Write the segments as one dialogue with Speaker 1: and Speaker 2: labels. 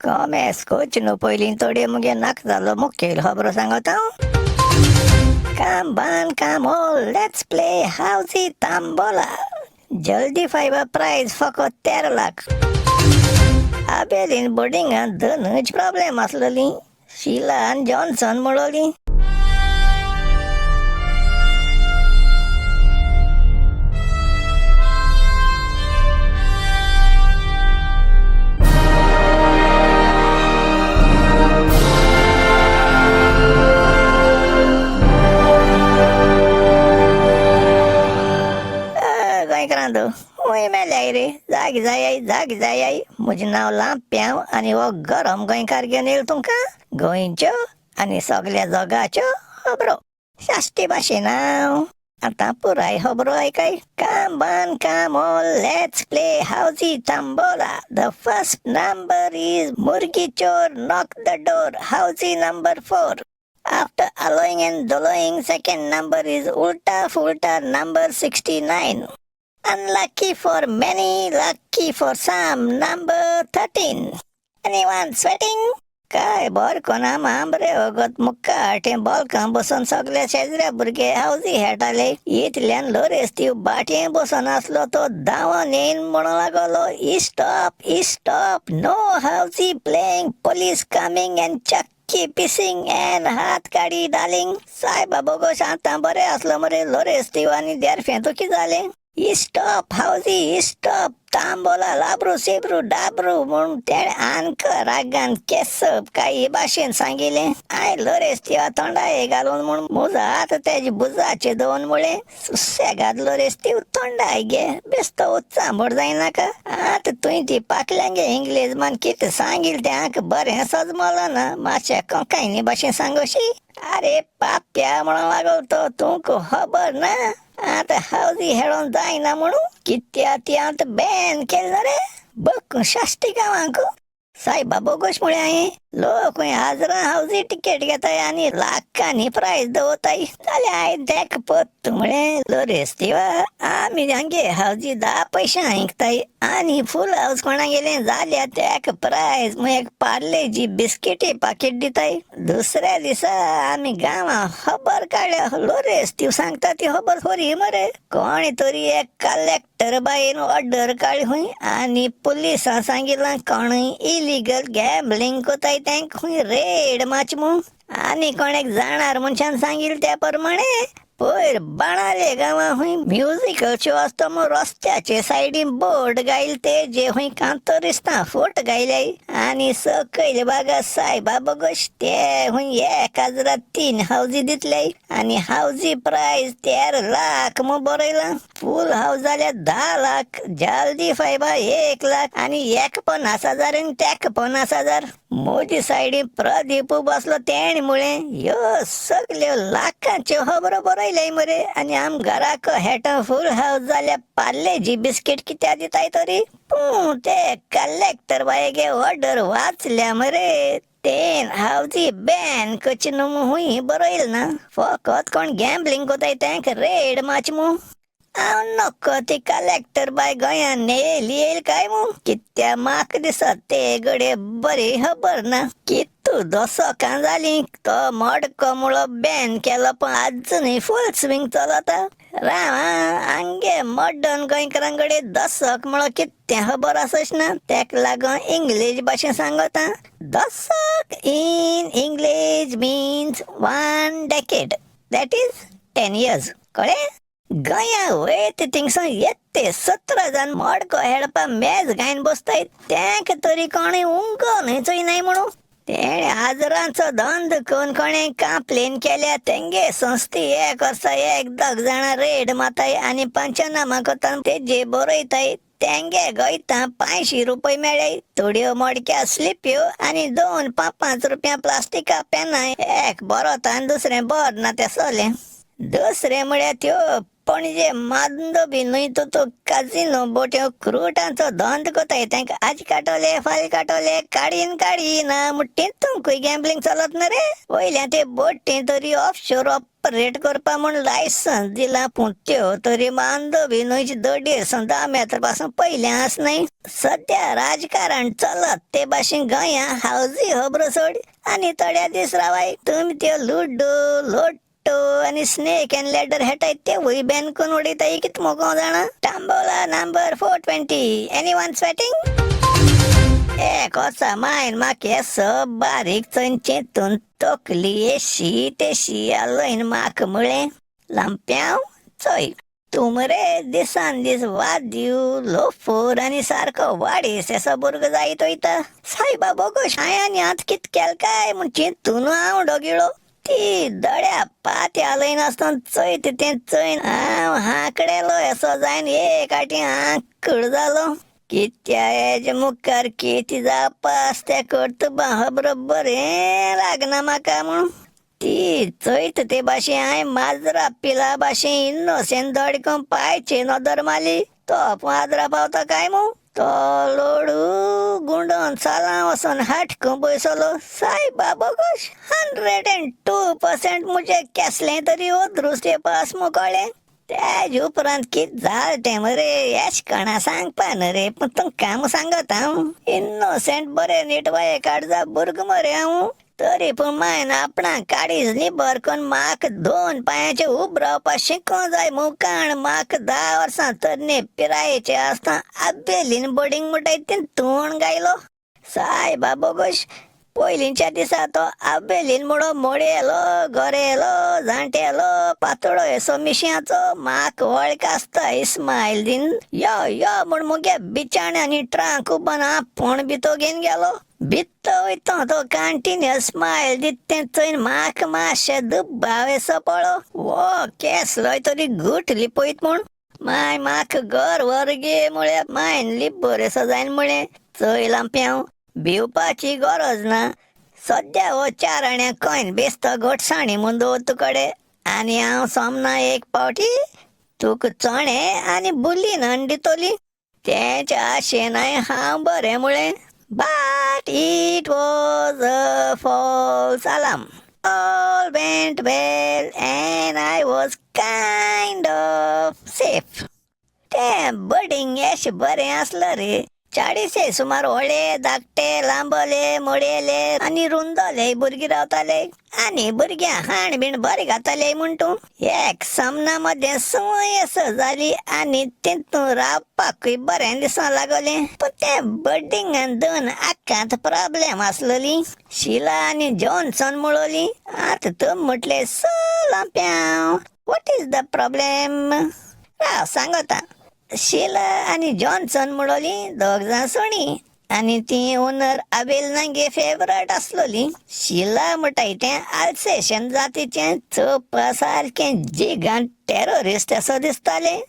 Speaker 1: Come scocino poi l'intorie mugie nakdalo mukkil habro sangotao. Come on, come all, let's play Housey Tambola. जल्दी fibre price फकत 13 लाख. आबेलीन बोर्डिंगात दोनच problem असलेली. शीला आणि Johnson मुळवली. जागी जाय आई म्हजे नाव लांप्याव आणि हो गरम गोंयकार घेवन येयल तुमकां गोंयच्यो आनी सगल्या जगाच्यो खबरो शाश्टी भाशेन हांव आतां पुराय खबरो ऐकाय. Come one come all let's play housie tambola. The first number is मुर्गी चोर knock the door housie number 4. After allowing and dollowing, second number is ulta fulta number 69. Unlucky for many, lucky for some, number 13. Anyone sweating? काय बर कोणा मांबरे वगत मुक्का आटे बॉलकां बसून सगळे शेजऱ्या भुरगे हावजी हेटाले. इतल्यान लोरेस्तीव बाटये बसून असलो तो धांवन येईन म्हणू लागलो, stop no housie playing, police coming and चक्की पिसिंग and हात काडी डालिंग. सायबा बोगोश आता बरे असलो मरे लोरेस्तीव आणि देरफे तुकी जाले. स्टॉप हावजी स्टॉप तांबोला लाब्रू सिब्रू डाबरू म्हणून तेणे आनक रागान केसप काही भाशेन सांगिले. आयलो रेस्तीवा तोंडाये घालून म्हणून मुजा हात तेजी बुजाचे दोन मुळे सुसेगादलो रेस्तीव तोंडाय गे बेस्तो उत्सांबड जायनाका. आत तुई ती पाकल्यांगे इंग्लीज मान कित सांगिल ते आंक बरें सजमलं ना मातशें कोंकायनी भाशेन सांगोशी. अरे पाप्या म्हणून लागल तो तुमको खबर ना आता हावजी हेळून जायना म्हणून कित्या ती आत बॅन केलं रे बघ शास्ती गावांक. सायबा बोगोश मुळे आहे लोक हाजरा हावजी तिकेट घेताय आणि लाखांनी प्राइस दवताय जाल्यार हाय देख पत्त मुळे लोरेस्तीवा आमी हांगे हावजी 10 पैसे ऐकताय आणि फुल हाऊस कोणा गेले जाल्यार तेक प्राइस मुळे पार्लेजी बिस्किटी पाकिट दिताय. दुसऱ्या दिसा आमी गांवां खबर काडल्या लोरेस्तीव सांगता ती खबर खरी मरे. कोणी तरी एक कलेक्टर बायेन ऑर्डर काढली हुंय आणि पुलिसां सांगितलं कोणय इलिगल गॅम्बलिंग कोताय त्यांक हुंय रेड माचमू. आणि कोणेक जाणार मनशान सांगिल त्या प्रमाणे पयर बाणाले गांवां हुंय म्युजिकल शो आसता मग रस्त्याचे सायडीन बोर्ड गायल ते जे हुंय कांतोरिस्तां फोट गायल्याय आणि सकयल बागा सायबा बोगोश ते हुंय 1003 हावजी दितले आणि हावजी प्राइस 13 लाख मग बरयला. फुल हाऊस जाल्यार 10 लाख, जल्दी फायबा 1 लाख आणि 51,000 आणि 53,000. मोदी सायडीन प्रदीप बसलो तेणी मुळे ह्यो सगल्यो लाखांच्यो खबरो बरयल्याय मरे. आणि आम घराक हेटा फुल हाऊस जाल्यार पार्लेजी बिस्किट कित्या दिताय तरी. ते कलेक्टर बायगे ऑर्डर वाचल्या मरे. तेन हावजी बॅन कचिन हुंय बरयल ना फकत कोण गॅम्बलिंग कोताय त्यांक रेड माचमू. हांव नको ती कलेक्टर बाय गोंयान येईल काय मू कित्या म्हाक दिसत ते गडे बरी खबर ना कितू दोसोकां जाली तो मोडको मुळो बॅन केलो पण अजूनय फुल स्विंग चलता. राव आंगे मॉडर्न गोंयकारांकडे दसक मुळो कित्या खबर आसच ना तेक लागोन इंग्लीश भाशेन सांगता. दसक in English means 1 decade, that is 10 years. कळे गोंया वयत थिंगसून येते 17 जाण मोडको हेडपा मेज घायन बसताय त्यांक तरी कोणी उंगोनूच नाही म्हणून. तेणे हाजरांचो धंद करून कोणे कंप्लेन केल्या तेंगे संस्थी 1 वर्स 1-2 जाणां रेड माताय आणि पंचनामा कोता तेजे बरयताय. तेंगे गोयता 500 रुपये मेळ्ळे. थोड्यो मोडक्या स्लिप्यो आणि 2-5 रुपया प्लास्टिका पेनाय. एक बरोता आणि दुसरें बर ना ते सोले. दुसरे म्हळ्यार त्यो पणजे मांदोबी न्हय तो काजिनो बोट्यो क्रुटांचो धंद कोताय तांकां आज काटोले फाल काटोले काडीन मुठ्ठीन तुमकूय गॅम्बलिंग चलत ना रे. वयल्या ते बोटी तरी ऑफशोर ऑपरेट करपा म्हूण लायसन्स दिला पूण त्यो तरी मांदोबी न्हयचे दडयेर 10 मेत्र पासून पयल्या आसनाय. सध्या राजकारण चलत ते भाशेन गोंया हावजी खबरो सोड आनी थोड्या दीस रावाय तुमी त्यो लुडो लोट्टो आनी स्नेक अँड लॅडर हेटाय तेवूय बॅन करून उडयताय कित मोको जाणा. टांबोला नंबर 420 एनीवन स्वेटिंग. एक होसा मायन म्हाका सब बारीक चोयन चिंतून तोकली एशी तेशी आलोयन म्हाका म्हळें लांप्याव चोय तूं मरे दिसान दीस वाद्यू लोफोर आनी सारको वाडीस एसो भुरगो जायत वयता. सायबा बोगोश हांवें आनी आतां कित केलें काय म्हूण चिंतून हांव डोगिळो. ती दड्या पाते आलयन आसतना चोयत तें चोयन हांव हांकडेलो एसो जायन एक आटी आंकड जालो. कित्या हेजे मुखार कितें जावपा आसता करता खबरो बरें लागना म्हाका म्हूण. ती चोयत ते भाशेन हांवें माजरां पिला भाशेन इन्नोसेंट धडकोन पांयचे नदर मारली. तो माजरां पावता काय मू तो लोडू गुंडोन सालां वचोन हाटकून बसलो. सायबा बोगोश 102% मुजे केसलें तरी ओद्रुस पास मू कळ्ळें. तेज उपरांत कित जालें तें मरे एशकणा सांगपा न्हय रे पूण तुमकां हांव सांगत हांव इन्नोसेंट बरें नीटवाये काडजा भुरगो मरे हांव. तरी पूण मायन आपणाक काडीज निबर कोन म्हाका 2 पांयाचेर उब रावपा शिकोवंक जाय मुखाण. म्हाका 10 वर्सां तरणे पिरायेचे आसतना आबेलीन बोर्डिंग मुटाय तितून गायलो. सायबा बोगोश पयलींच्या दिसा तो आबेलीन मुडो मोडयलो गोरेलो जाणटेलो पातळो एसो मिश्याचो म्हाका वळख आसता इस्माईल दिन यो यो म्हूण मुगे बिचाण्यांनी ट्रांक उबन आपूण भितो घेवन गेलो. भित्तो वयता तो कंटिन्युअस स्मायल दित तें चोयन म्हाका मातशें दुबाव एसो पळो. वो केसलोय तरी गुटली पयत म्हूण माय म्हाका घर व्हर गे म्हळ्यार मायन लिब्बर एसो जायन म्हळें चोय लांप्याव भिवपाची गरज ना. सद्या हो 4 आण्या कॉयन बेस्तो घोटसाणी म्हूण दवर तुकडे आनी हांव सोमना एक पावटी तुका चणे आनी बुलीन हाडून दितोली. तेंच आशेन हांव बरें म्हळें. But it was a false alarm. All went well and I was kind of safe. तें बडिंग एश बरें आसलें रे. 40 सुमार व्हडले धाकटे लांबले मोडयले आनी रुंदले भुरगीं रावताले आनी भुरग्यां हाण बीण बरें घाताले म्हूण तूं. एक सामना मध्ये संवय असो जाली आनी तितून रावपाकूय बरें दिसोंक लागलें. पूण तें बडिंगान 2 आख्खांत प्रॉब्लेम आसलोली. शिला आनी जॉन्सन मुळोली. आतां तूं म्हटलें सो लांप्याव वॉट इज द प्रॉब्लेम. राव सांगता. शिला आनी जॉन्सन मुळोली 2 जाण सोणी आनी ती ओनर आबेल नांगे फेवरेट आसलोली. शिला म्हणटाय तें आल्सेशन जातीचें चोवपा सारकें जिगान टेररिस्ट असो दिसतालें.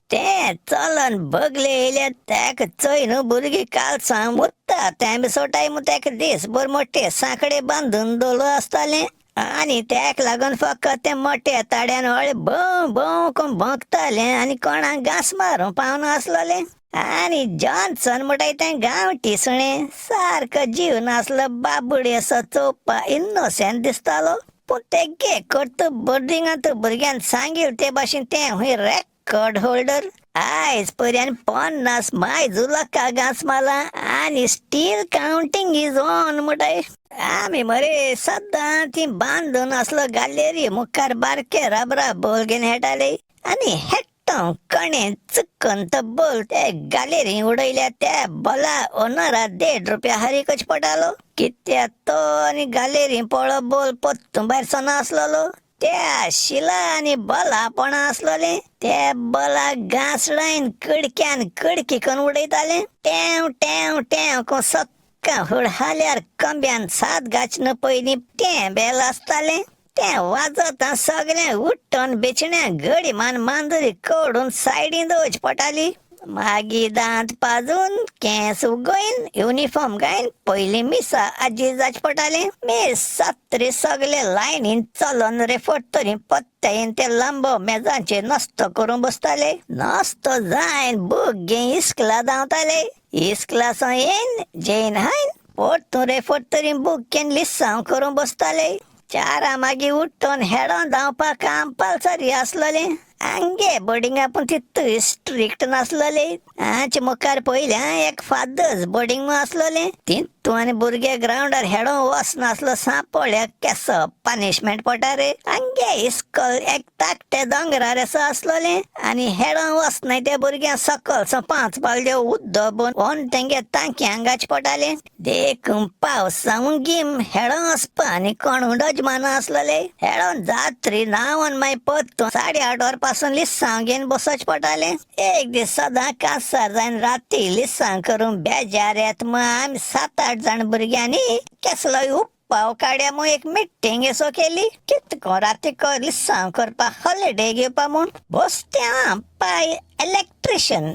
Speaker 1: तें चलन बगले येयले तेका चोयन भुरगीं कालसां मुत्ता तें सोटाय म्हूण तेका दीसभर मोठे सांकडे बांदून दवरलो आसतालें आनी तेका लागून फकत तें मोठे ताड्यान हळे भोंव भोंव कोण भोंकतालें आनी कोणाक घांस मारूंक पावना आसलोलें. आनी जॉन्सन म्हणटाय तें गांवठी सुणें सारको जीव नासलो बाबुडी असो चोवपा इन्नोसेंट दिसतालो. पूण तें गे करता बोर्डिंगांत भुरग्यान सांगिल्लें ते भाशेन तें हूंय रेकॉर्ड होल्डर. आयज पर्यंत 50 मायजू लोकांक घांस मारला आनी स्टील काउंटिंग इज ऑन म्हणटाय. आमी मरे सद्दां ती बांदून असलो गॅलरी मुखार बारके रबरा बोल घेवन हेटाले आनी हेट्टो कणे चुकून तो बोल ते गॅलरी उडयल्या त्या बोला ओनरा 1.5 रुपया हरिकच पडटालो. कित्याक तो आनी गॅलरी पळो बोल पोत्तून भायर सोन आसलोलो. त्या शिला आनी बोला पण आसलोले. त्या बोला घांस लायन कडक्यान कडकी करून उडयताले. टेव टेव टेव कोण सक्का हुडहाल्यार कंब्यान 7 गाचन पयलीं तें बेल आसतालें. तें वाजता सगळें उठ्ठोन बेचण्या घडी मान मांदरी कोडून सायडीन दवरची पडटाली. मागी दांत पाजून केंस उगोईन युनिफॉर्म घायन पयली मिसा आजी जाच पडटाले मिसा तरी सगळे लायनीन चलोन रेफट तरी पत्त्यान ते लांबो मेजांचेर नस्तो करून बसताले नस्तो जायन बूक घेवन इस्कला धांवताले इस्कलासो येन जेन हायन परतून रेफट तरी बूक घेवन लिस्सांव करून बसताले चारा मागी उठून हेडोन धांवपाक कंपल्सरी आसलोले आंगे बोर्डिंगा पूण तितूय स्ट्रिक्ट नासलोले हाचे मुखार पयल्या एक फादर्स बोर्डिंग आसलोले तितू आनी भुरगे ग्राउंडार हेडोन वचनासलो सांपळ्या केसो पनिशमेंट पडटा रे आंगे इस्कॉल एक धाकटे दोंगरार असो आसलोले आनी हेडोन वचनाय त्या भुरग्यांक सकलसो 5 बालद्यो उदक व्होन तेंगे तांकी आंगाचे पडटाले देखून पावसां गीम हेडोन वचपा आनी कोण उडोजमान आसलोले हेडोन जात्री न्हांवन मागीर परतून 8:30 वर पासून लिस्सांव घेवन बसोच पडटाले एक दीस सदां कांसार जायन राती लिस्सांव करून बेजार येत मग आमी 7-8 जाण भुरग्यांनी केसलोय उपाव काड्या मग एक मिटींग एसो केली कितको रातीको लिस्सांव करपाक हॉलिडे घेवपा म्हूण बसत्या पाय इलेक्ट्रिशियन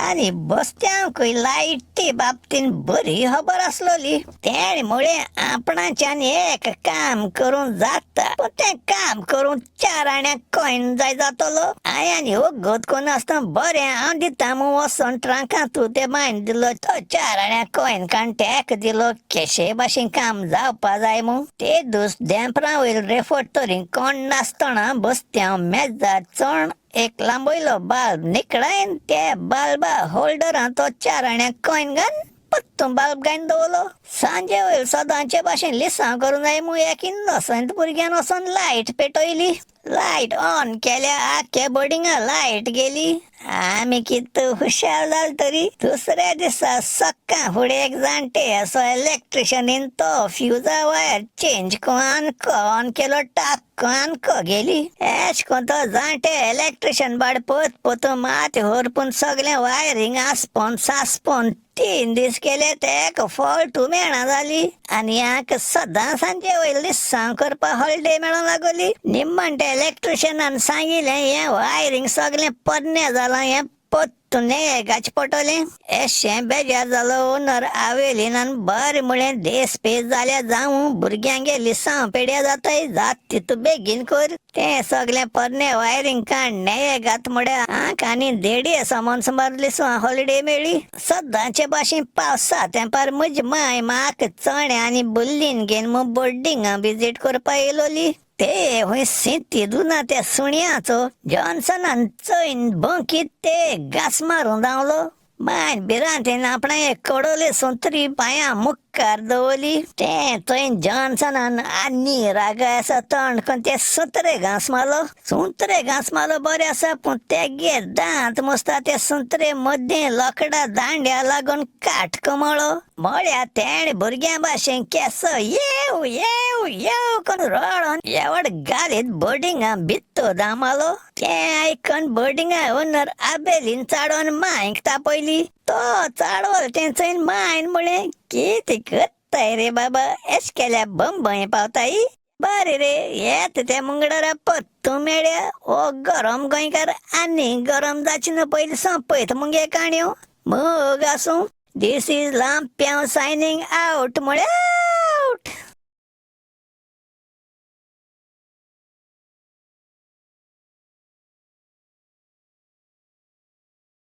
Speaker 1: आनी बसत्यांकूय लायटी बाबतीन बरी खबर आसलोली तेणे मुळे आपणाच्यान एक काम करून जाता पण तें काम करून 4 आण्या कॉइन जाय जातलो आनी वगत कोण आसता बरें हांव दिता म्हूण वचोन ट्रंकांतू ते मायन दिलो तो 4 आण्या कॉइन काडून तेका दिलो केशे भाशेन काम जावपा जाय म्हूण ते दीस देंपरा वयर रेफट तरी कोण नासतना बसत्या मेजार चोण एक लांबयलो बाल्ब निकळायन त्या बाल्बा होल्डरान तो 4 आण्या कॉइन घान पत्तून बाल्ब घायन दवरलो सांजे वयर सदांचे भाशेन लिस्सांव करूं जाय म्हूण एक इन्नोसंट भुरग्यान वचोन लायट पेटयली लायट ऑन केल्या आख्या बोर्डिंगा लायट गेली आमी कित हुशार जाल तरी दुसऱ्या दिसा सक्का फुडें एक जाणटे असो इलेक्ट्रिशियनीन तो फ्युजा वायर चेंज ऑन केलो टाक आनको गेली एश को तो जाणटे इलेक्ट्रिशियन बाड पोतू मात होरपून सगळें वायरिंग आसपोन सासपोन 3 दीस केले ते फॉल्ट मेळना जाली आनी हांक सदां सांजे वयर लिस्सांव करपाक हॉलिडे मेळोंक लागली निम्मणटे इलेक्ट्रिशियनान सांगिल्लें हें वायरिंग सगळें पन्नें जालां हें परतून घाच पडटलें एशें बेजार जालो ओनर आवेलीनान बरें म्हळें देस पेज जाल्या जावं भुरग्यांगे लिस्सांव पेड्या जाताय जात तितू बेगीन कर तें सगळें पन्नें वायरिंग काड नेये घात म्हळ्यार हांक आनी 1.5 समोन सुमार लिस्सांव हॉलिडे मेळ्ळी सदांचे भाशेन पावसा तेंपार म्हजी माय म्हाका चणे आनी बुल्लीन घेवन म्हूण बोर्डिंगा विजीट करपा येयलोली ते हुंय सिटी दुना त्या सुणयाचो जॉन्सनान चोयन बंकीत ते घास मारून धांवलो मायन भिरांतेन आपणागे कडोले सुंत्री पांयां मुखार दवरली ते थंय जॉन्सनान आनी रागाय आसा तोंड करून ते सुत्रे घास मारलो बरें आसा पूण तेगे दांत मुसता ते सुंत्रे मदीं लोकडां दांड्या लागून काट कमळो म्हळ्यार तेणे भुरग्यां भाशेन केस येव येव येव करून रडोन एवड घालीत बोर्डिंगा भित्तो धांवलो तें आयकून बोर्डिंगा ओनर आबेलीन चाडोन मांयक तापयली तो चाडवल तें चोयन मायन म्हळें कितें करताय रे बाबा एश केल्या बंबय पावताय बरें रे येत ते मुंगडारा पत्तू मेळ्या ओ गरम गोंयकार आनी गरम जाची न्हू पयलीं सोंपयत मुगे काणयो मोग आसूं दिस इज लांप्याव सायनिंग आउट म्हळ्या